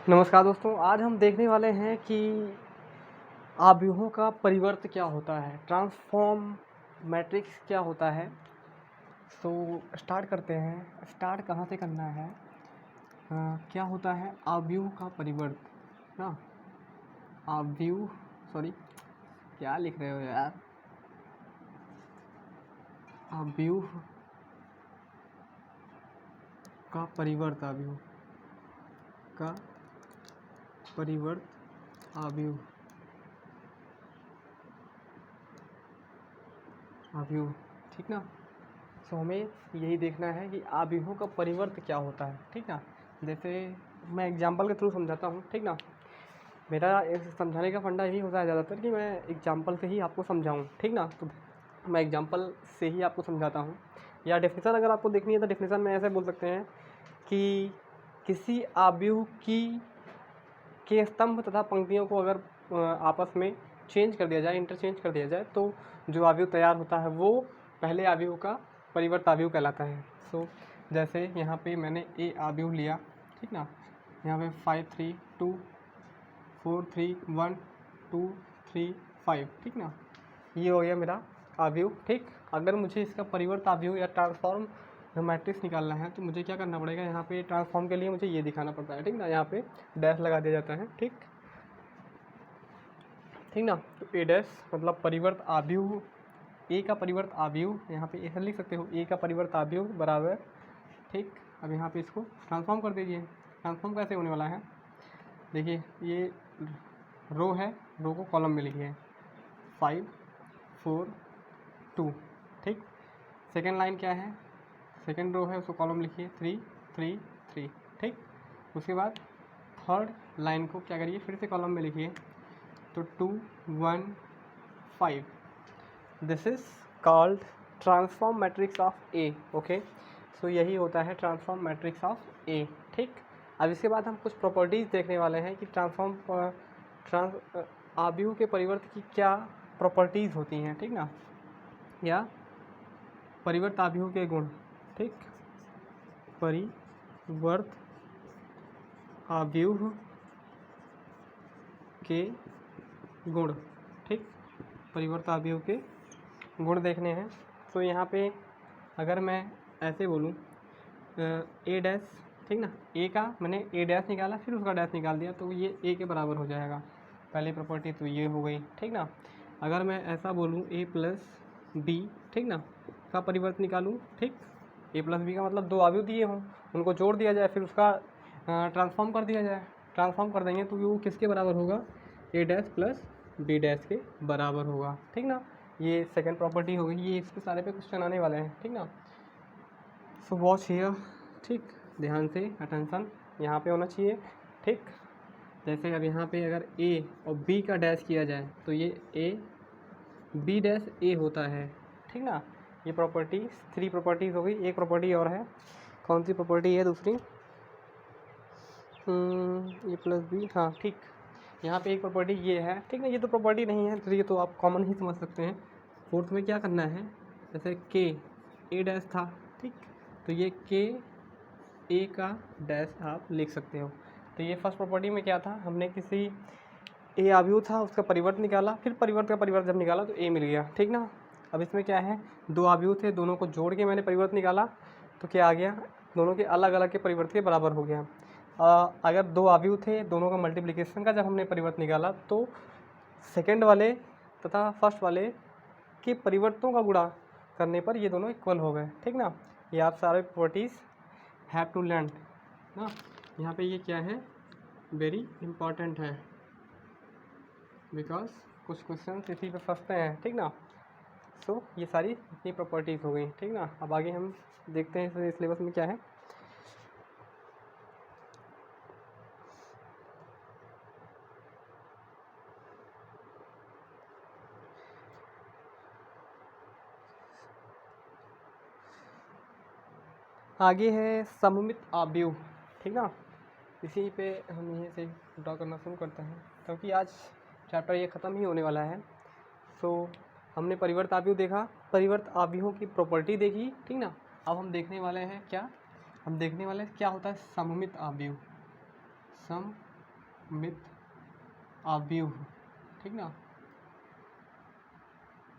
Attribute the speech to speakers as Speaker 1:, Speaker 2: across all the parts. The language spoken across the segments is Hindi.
Speaker 1: नमस्कार दोस्तों, आज हम देखने वाले हैं कि आव्यूहों का परिवर्त क्या होता है, ट्रांसफॉर्म मैट्रिक्स क्या होता है। तो स्टार्ट करते हैं। स्टार्ट कहाँ से करना है? क्या होता है आव्यूह का परिवर्त ना? आव्यूह, सॉरी क्या लिख रहे हो यार? आव्यूह का परिवर्त, आव्यूह का परिवर्त, आव्यूह आव्यूह, ठीक ना। सो हमें यही देखना है कि आव्यूहों का परिवर्त क्या होता है, ठीक ना। जैसे मैं एग्जांपल के थ्रू समझाता हूँ, ठीक ना। मेरा समझाने का फंडा यही होता है ज़्यादातर कि मैं एग्जांपल से ही आपको समझाऊँ, ठीक ना। तो मैं एग्जांपल से ही आपको समझाता हूँ। या डेफिनेशन अगर आपको देखनी है तो डेफिनेशन में ऐसे बोल सकते हैं कि किसी आव्यूह की के स्तंभ तथा पंक्तियों को अगर आपस में चेंज कर दिया जाए, इंटरचेंज कर दिया जाए, तो जो आव्यूह तैयार होता है वो पहले आव्यूह का परिवर्त आव्यूह कहलाता है। सो जैसे यहाँ पे मैंने ए आव्यूह लिया, ठीक ना। यहाँ पे 5 3 2 4 3 1 2 3 5, ठीक ना। ये हो गया मेरा आव्यूह, ठीक। अगर मुझे इसका परिवर्त आव्यूह या ट्रांसफॉर्म मैट्रिक्स निकालना है तो मुझे क्या करना पड़ेगा? यहाँ पे ट्रांसफॉर्म के लिए मुझे ये दिखाना पड़ता है, ठीक ना। यहाँ पे डैश लगा दिया जाता है, ठीक ना। तो ए डैश मतलब परिवर्त आव्यूह, ए का परिवर्त आव्यूह, यहाँ पे ऐसा लिख सकते हो, ए का परिवर्त आव्यूह बराबर, ठीक। अब यहाँ पे इसको ट्रांसफॉर्म कर दीजिए। ट्रांसफॉर्म कैसे होने वाला है? देखिए, ये रो है, रो को कॉलम में लिखिए 5 4 2, ठीक। सेकेंड लाइन क्या है? सेकेंड रो है, उसको कॉलम लिखिए 3 3 3, ठीक। उसके बाद थर्ड लाइन को क्या करिए, फिर से कॉलम में लिखिए, तो 2 1 5। This is called transform matrix of A, okay. So यही होता है ट्रांसफॉर्म मैट्रिक्स ऑफ ए, ठीक। अब इसके बाद हम कुछ प्रॉपर्टीज़ देखने वाले हैं कि आव्यूह के परिवर्त की क्या प्रॉपर्टीज़ होती हैं, ठीक ना, या परिवर्त आव्यूह के गुण, ठीक। परिवर्त आव्यूह के गुण, ठीक। परिवर्त आव्यूह के गुण देखने हैं। तो यहाँ पे अगर मैं ऐसे बोलूँ ए डैश, ठीक ना, ए का मैंने ए डैश निकाला, फिर उसका डैश निकाल दिया, तो ये ए के बराबर हो जाएगा। पहली प्रॉपर्टी तो ये हो गई, ठीक ना। अगर मैं ऐसा बोलूँ ए प्लस बी, ठीक ना, का परिवर्त निकालूँ, ठीक। ए प्लस बी का मतलब दो आव्यूह दिए हों, उनको जोड़ दिया जाए, फिर उसका ट्रांसफॉर्म कर दिया जाए। ट्रांसफॉर्म कर देंगे तो वो किसके बराबर होगा? ए डैश प्लस बी डैश के बराबर होगा, ठीक ना। ये सेकंड प्रॉपर्टी हो गई। ये इसके सारे पे क्वेश्चन आने वाले हैं, ठीक ना। सो वॉच हियर, ठीक, ध्यान से, अटेंशन यहाँ पे होना चाहिए, ठीक। जैसे अब यहाँ पे अगर ए और बी का डैश किया जाए तो ये ए बी डैश ए होता है, ठीक ना। ये प्रॉपर्टीज, 3 प्रॉपर्टीज़ हो गई। एक प्रॉपर्टी और है, कौन सी प्रॉपर्टी है दूसरी? ए प्लस बी, हाँ, ठीक। यहाँ पे एक प्रॉपर्टी ये है, ठीक ना। ये तो प्रॉपर्टी नहीं है तो ये तो आप कॉमन ही समझ सकते हैं। फोर्थ में क्या करना है? जैसे के ए डैश था, ठीक, तो ये के ए का डैश आप लिख सकते हो। तो ये फर्स्ट प्रॉपर्टी में क्या था? हमने किसी ए आव्यूह था, उसका परिवर्त निकाला, फिर परिवर्त का परिवर्त जब निकाला तो ए मिल गया, ठीक ना। अब इसमें क्या है? दो आव्यूह थे, दोनों को जोड़ के मैंने परिवर्त निकाला, तो क्या आ गया? दोनों के अलग अलग के परिवर्त के बराबर हो गया। अगर दो आव्यूह थे, दोनों का मल्टीप्लिकेशन का जब हमने परिवर्त निकाला तो सेकेंड वाले तथा फर्स्ट वाले के परिवर्तों का गुणा करने पर ये दोनों इक्वल हो गए, ठीक ना। ये आप सारे प्रॉपर्टीज़ हैव टू लर्न ना। यहाँ पे ये क्या है? वेरी इंपॉर्टेंट है, बिकॉज कुछ क्वेश्चन इसी पे फंसते हैं, ठीक ना। सो ये सारी इतनी प्रॉपर्टीज़ हो गई, ठीक ना। अब आगे हम देखते हैं इस सिलेबस में क्या है। आगे है सममित आव्यूह, ठीक ना। इसी पे हम यहीं से ड्रॉ करना शुरू करते हैं, क्योंकि आज चैप्टर ये ख़त्म ही होने वाला है। सो हमने परिवर्त आव्यूह देखा, परिवर्त आव्यूहों की प्रॉपर्टी देखी, ठीक ना। अब हम देखने वाले हैं क्या? हम देखने वाले हैं क्या होता है सममित आव्यूह। असममित अवयव, ठीक ना,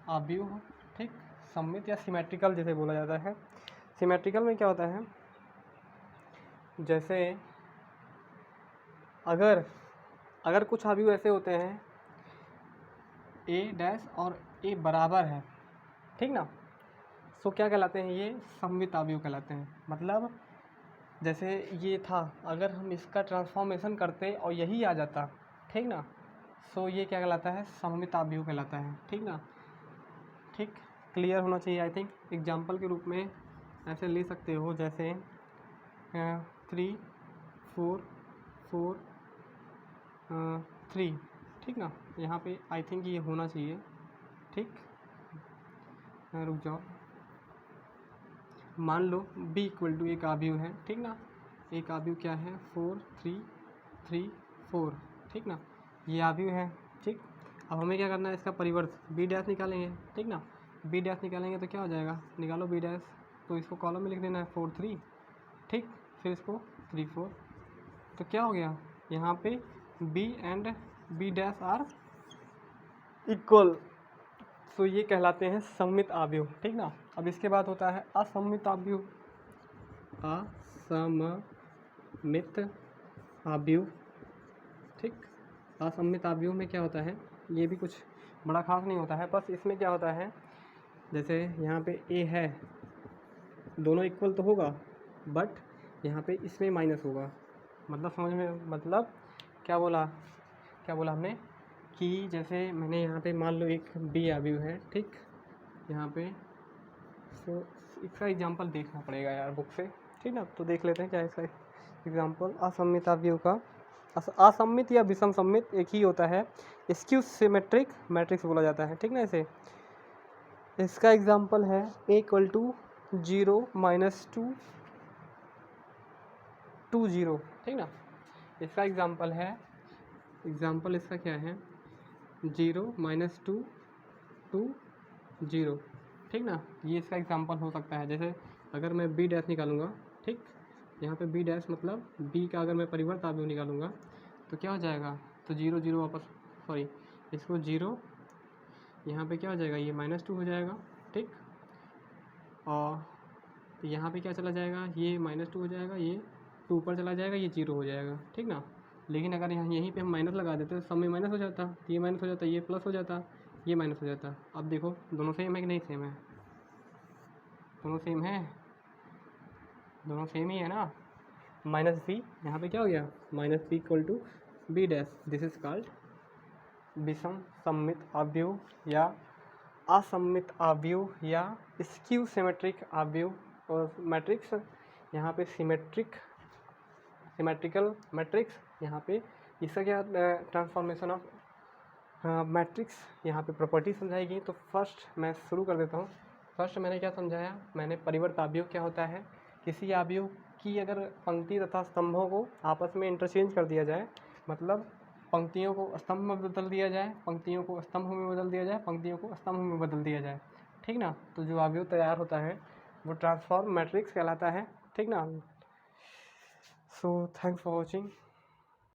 Speaker 1: अवयव, ठीक। सममित या सिमेट्रिकल जैसे बोला जाता है। सिमेट्रिकल में क्या होता है, जैसे अगर कुछ अवयव ऐसे होते हैं ए डैश और ए बराबर है, ठीक ना, सो क्या कहलाते हैं, ये सममित अवयव कहलाते हैं। मतलब जैसे ये था, अगर हम इसका ट्रांसफॉर्मेशन करते और यही आ जाता, ठीक ना, सो ये क्या कहलाता है, सममित अवयव कहलाता है, ठीक ना। ठीक, क्लियर होना चाहिए आई थिंक। एग्जाम्पल के रूप में ऐसे ले सकते हो, जैसे 3 4 4 3, ठीक ना। यहाँ पे आई थिंक ये होना चाहिए, ठीक। रुक जाओ, मान लो b इक्वल टू एक अवयव है, ठीक ना। एक अवयव क्या है, 4 3 3 4, ठीक ना, ये अवयव है, ठीक। अब हमें क्या करना है, इसका परिवर्त b डैश निकालेंगे, ठीक ना। b डैश निकालेंगे तो क्या हो जाएगा, निकालो b डैश, तो इसको कॉलम में लिख देना है 4 3, ठीक। फिर इसको 3 4, तो क्या हो गया, यहाँ पे b and b dash are equal, तो ये कहलाते हैं सममित अवयव, ठीक ना। अब इसके बाद होता है असममित अवयव। असममित अवयव, ठीक। असममित अवयव में क्या होता है, ये भी कुछ बड़ा खास नहीं होता है, बस इसमें क्या होता है, जैसे यहाँ पे a है, दोनों इक्वल तो होगा, बट यहाँ पे इसमें माइनस होगा। मतलब समझ में, मतलब क्या बोला हमने कि जैसे मैंने यहाँ पे मान लो एक b अवयव है, ठीक, यहाँ पे, तो इसका एग्जांपल देखना पड़ेगा यार बुक से, ठीक ना। तो देख लेते हैं क्या है इसका एग्जांपल। असममित अवयव का असममित या विषम सममित एक ही होता है, स्क्यू सिमेट्रिक मैट्रिक्स बोला जाता है, ठीक ना। इसे, इसका एग्जांपल है a इक्वल टू 0 -2 2 0, ठीक ना। इसका एग्जांपल है, एग्जांपल इसका क्या है, 0 -2 2 0, ठीक ना। ये इसका एग्जांपल हो सकता है। जैसे अगर मैं b डैश निकालूंगा, ठीक, यहाँ पे b डैश मतलब b का अगर मैं परिवर्त अवयव निकालूंगा तो क्या हो जाएगा, तो 0 0 वापस, सॉरी, इसको 0, यहाँ पे क्या हो जाएगा, ये -2 हो जाएगा, ठीक। और यहाँ पे क्या चला जाएगा, ये -2 हो जाएगा, ये 2 ऊपर चला जाएगा, ये 0 हो जाएगा, ठीक ना। लेकिन अगर यहाँ यहीं पे हम माइनस लगा देते तो सब में माइनस हो जाता, ये माइनस हो जाता, ये प्लस हो जाता, ये माइनस हो जाता। अब देखो दोनों सेम है कि नहीं सेम है, दोनों सेम है, दोनों सेम ही है ना। माइनस b, यहाँ पे क्या हो गया, -b equal to b dash, this is called विषम सममित अवयव या असममित अवयव या स्क्यू सिमेट्रिक अवयव और मैट्रिक्स। यहाँ पे सिमेट्रिकल मैट्रिक्स, यहाँ पे इसका क्या ट्रांसफॉर्मेशन ऑफ मैट्रिक्स, यहाँ पे प्रॉपर्टी समझाएगी। तो फर्स्ट मैं शुरू कर देता हूँ। फर्स्ट मैंने क्या समझाया, मैंने परिवर्त अवयव क्या होता है, किसी अवयव की अगर पंक्ति तथा स्तंभों को आपस में इंटरचेंज कर दिया जाए, मतलब पंक्तियों को स्तंभ में बदल दिया जाए, पंक्तियों को स्तंभ में बदल दिया जाए, पंक्तियों को स्तंभ में बदल दिया जाए, ठीक ना। तो जो अवयव तैयार होता है वो ट्रांसफॉर्म मैट्रिक्स कहलाता है, ठीक ना। So thanks for watching.